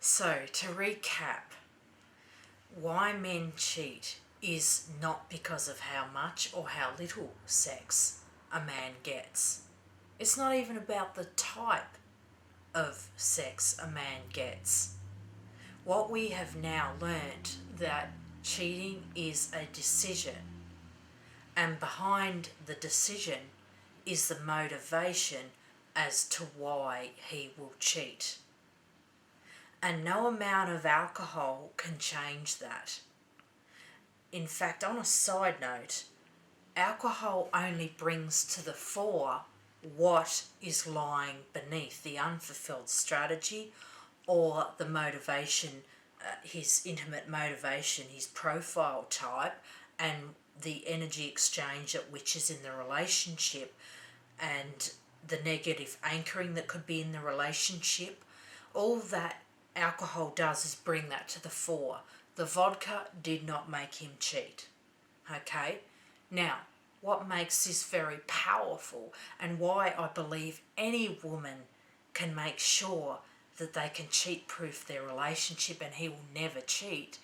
So, to recap, why men cheat is not because of how much or how little sex a man gets. It's not even about the type of sex a man gets. What we have now learned that cheating is a decision, and behind the decision is the motivation as to why he will cheat. And no amount of alcohol can change that. In fact, on a side note, alcohol only brings to the fore what is lying beneath the unfulfilled strategy or the motivation, his intimate motivation, his profile type, and the energy exchange at which is in the relationship, and the negative anchoring that could be in the relationship. All that alcohol does is bring that to the fore. The vodka did not make him cheat. Okay? Now, what makes this very powerful and why I believe any woman can make sure that they can cheat-proof their relationship and he will never cheat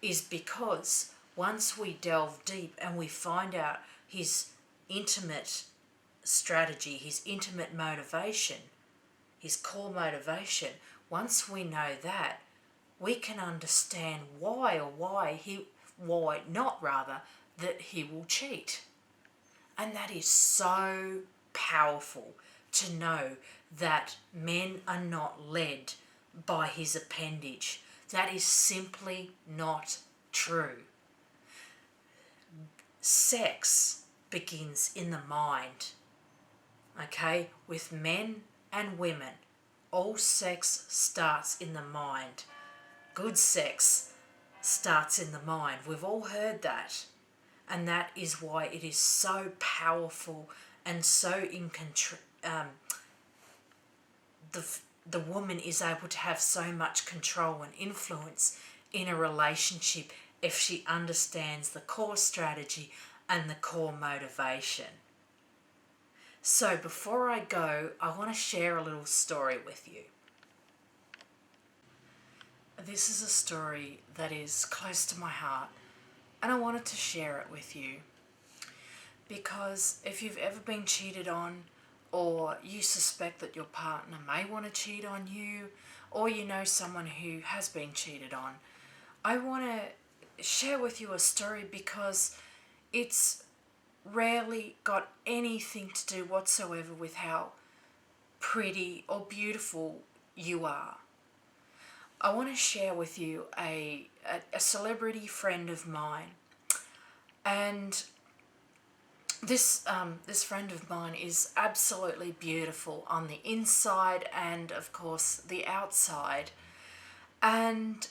is because once we delve deep and we find out his intimate strategy, his intimate motivation, his core motivation, once we know that, we can understand why not that he will cheat. And that is so powerful to know that men are not led by his appendage. That is simply not true. Sex begins in the mind, okay, with men and women. All sex starts in the mind. Good sex starts in the mind. We've all heard that. And that is why it is so powerful and so the woman is able to have so much control and influence in a relationship if she understands the core strategy and the core motivation. So before I go, I want to share a little story with you. This is a story that is close to my heart, and I wanted to share it with you because if you've ever been cheated on, or you suspect that your partner may want to cheat on you, or you know someone who has been cheated on, I want to share with you a story because it's rarely got anything to do whatsoever with how pretty or beautiful you are. I want to share with you a celebrity friend of mine, and this friend of mine is absolutely beautiful on the inside and of course the outside, and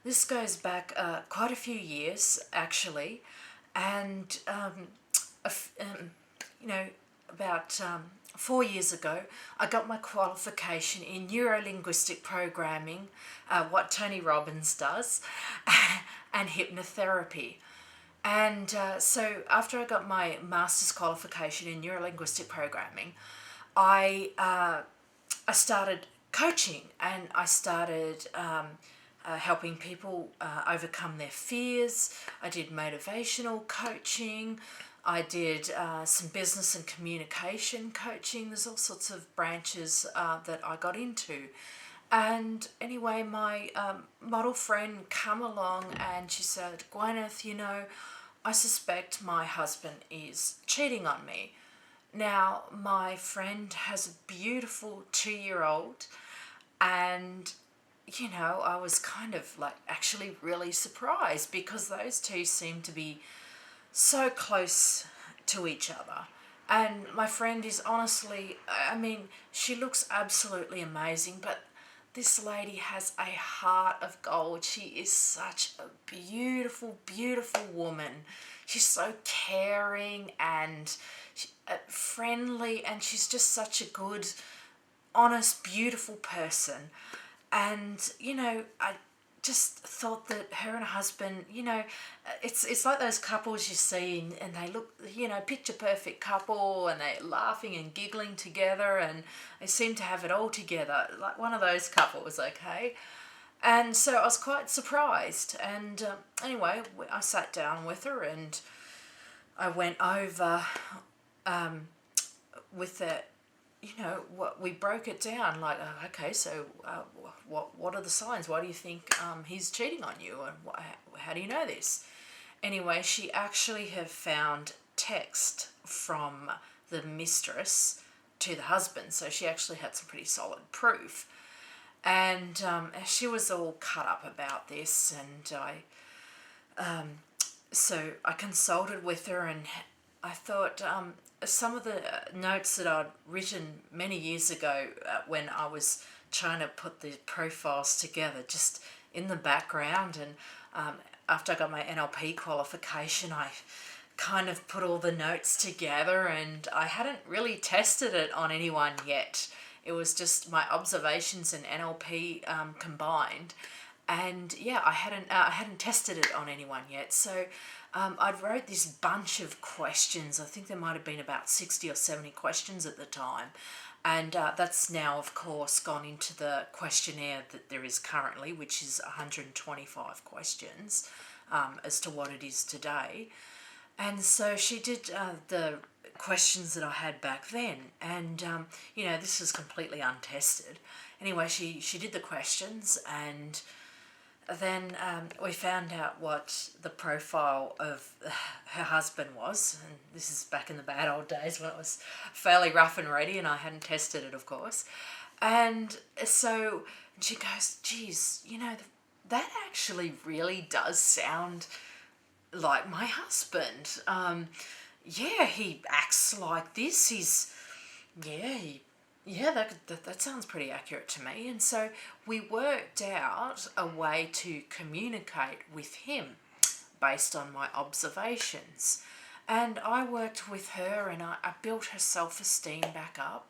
this goes back quite a few years actually, and about 4 years ago, I got my qualification in neuro-linguistic programming, what Tony Robbins does, and hypnotherapy. And so after I got my master's qualification in neuro-linguistic programming, I started coaching, and I started helping people overcome their fears. I did motivational coaching. I did some business and communication coaching. There's all sorts of branches that I got into. And anyway, my model friend come along and she said, Gwyneth, I suspect my husband is cheating on me. Now, my friend has a beautiful 2-year-old, and I was kind of actually really surprised because those two seem to be so close to each other. And my friend is honestly, she looks absolutely amazing, but this lady has a heart of gold. She is such a beautiful, beautiful woman. She's so caring and friendly, and she's just such a good, honest, beautiful person. And, I just thought that her and her husband, it's like those couples you see and they look, picture perfect couple, and they're laughing and giggling together and they seem to have it all together, like one of those couples, okay? And so I was quite surprised. And anyway, I sat down with her and I went over with it. What we broke it down, like, okay, so what are the signs? Why do you think he's cheating on you, and how do you know this? Anyway, she actually have found text from the mistress to the husband, so she actually had some pretty solid proof. And she was all cut up about this, and so I consulted with her, and I thought some of the notes that I'd written many years ago when I was trying to put the profiles together, just in the background, and after I got my NLP qualification, I kind of put all the notes together, and I hadn't really tested it on anyone yet. It was just my observations and NLP combined, and yeah, I hadn't tested it on anyone yet. So I'd wrote this bunch of questions. I think there might have been about 60 or 70 questions at the time. And that's now, of course, gone into the questionnaire that there is currently, which is 125 questions as to what it is today. And so she did the questions that I had back then. And, this is completely untested. Anyway, she did the questions, and then we found out what the profile of her husband was, and this is back in the bad old days when it was fairly rough and ready and I hadn't tested it, of course. And so she goes, geez, that actually really does sound like my husband. Yeah, he acts like this. That sounds pretty accurate to me. And so we worked out a way to communicate with him based on my observations. And I worked with her, and I built her self-esteem back up,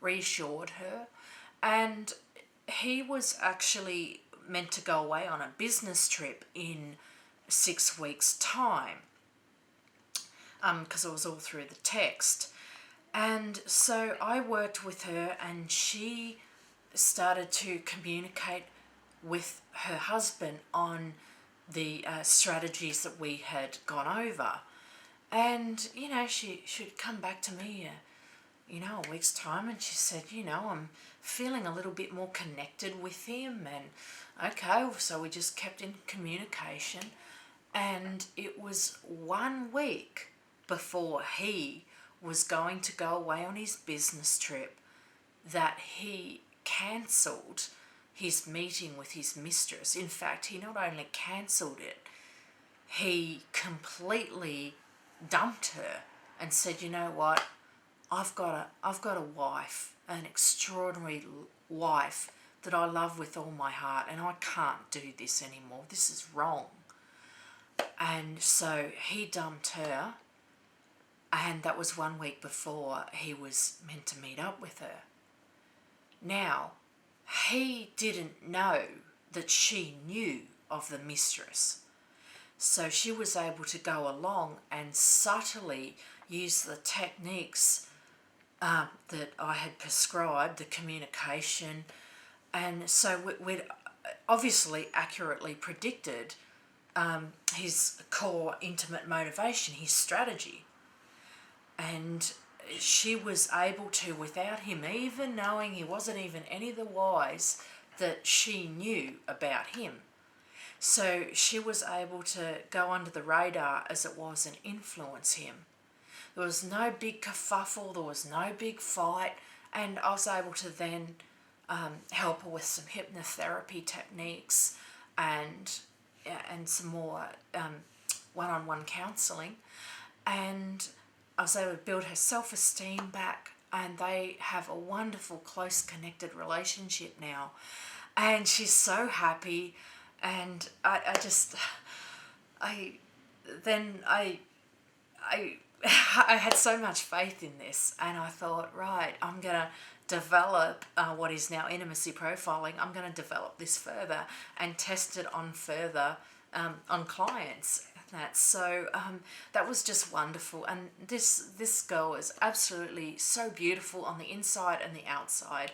reassured her. And he was actually meant to go away on a business trip in 6 weeks' time, because it was all through the text. And so I worked with her, and she started to communicate with her husband on the strategies that we had gone over. And, she'd come back to me, a week's time, and she said, I'm feeling a little bit more connected with him. And, okay, so we just kept in communication. And it was 1 week before he was going to go away on his business trip that he cancelled his meeting with his mistress. In fact, he not only cancelled it, he completely dumped her and said, you know what, I've got a wife, an extraordinary wife that I love with all my heart, and I can't do this anymore. This is wrong. And so he dumped her. And that was 1 week before he was meant to meet up with her. Now, he didn't know that she knew of the mistress. So she was able to go along and subtly use the techniques that I had prescribed, the communication. And so we'd obviously accurately predicted his core intimate motivation, his strategy. And she was able to, without him even knowing, he wasn't even any the wise that she knew about him. So she was able to go under the radar, as it was, and influence him. There was no big kerfuffle, there was no big fight, and I was able to then help her with some hypnotherapy techniques and some more one-on-one counselling. And I was able to build her self-esteem back, and they have a wonderful, close, connected relationship now. And she's so happy, and I had so much faith in this, and I thought, right, I'm going to develop what is now intimacy profiling. I'm going to develop this further and test it on further on clients. So that was just wonderful, and this girl is absolutely so beautiful on the inside and the outside,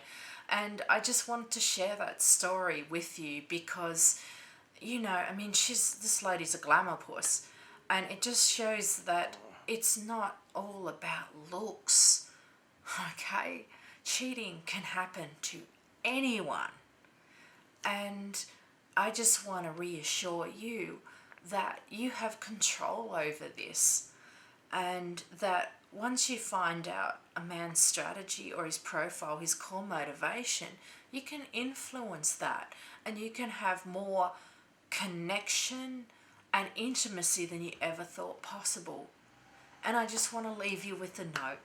And I just wanted to share that story with you because, you know, I mean, this lady's a glamour puss, and it just shows that it's not all about looks, okay? Cheating can happen to anyone. And I just want to reassure you that you have control over this, and that once you find out a man's strategy or his profile, his core motivation, you can influence that, and you can have more connection and intimacy than you ever thought possible. And I just want to leave you with a note.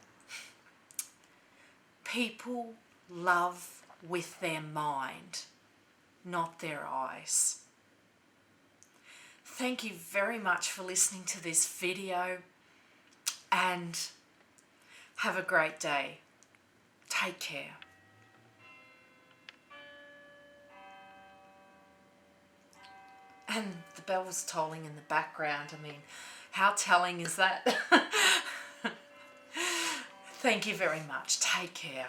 People love with their mind, not their eyes. Thank you very much for listening to this video, and have a great day. Take care. And the bell was tolling in the background. I mean, how telling is that? Thank you very much. Take care.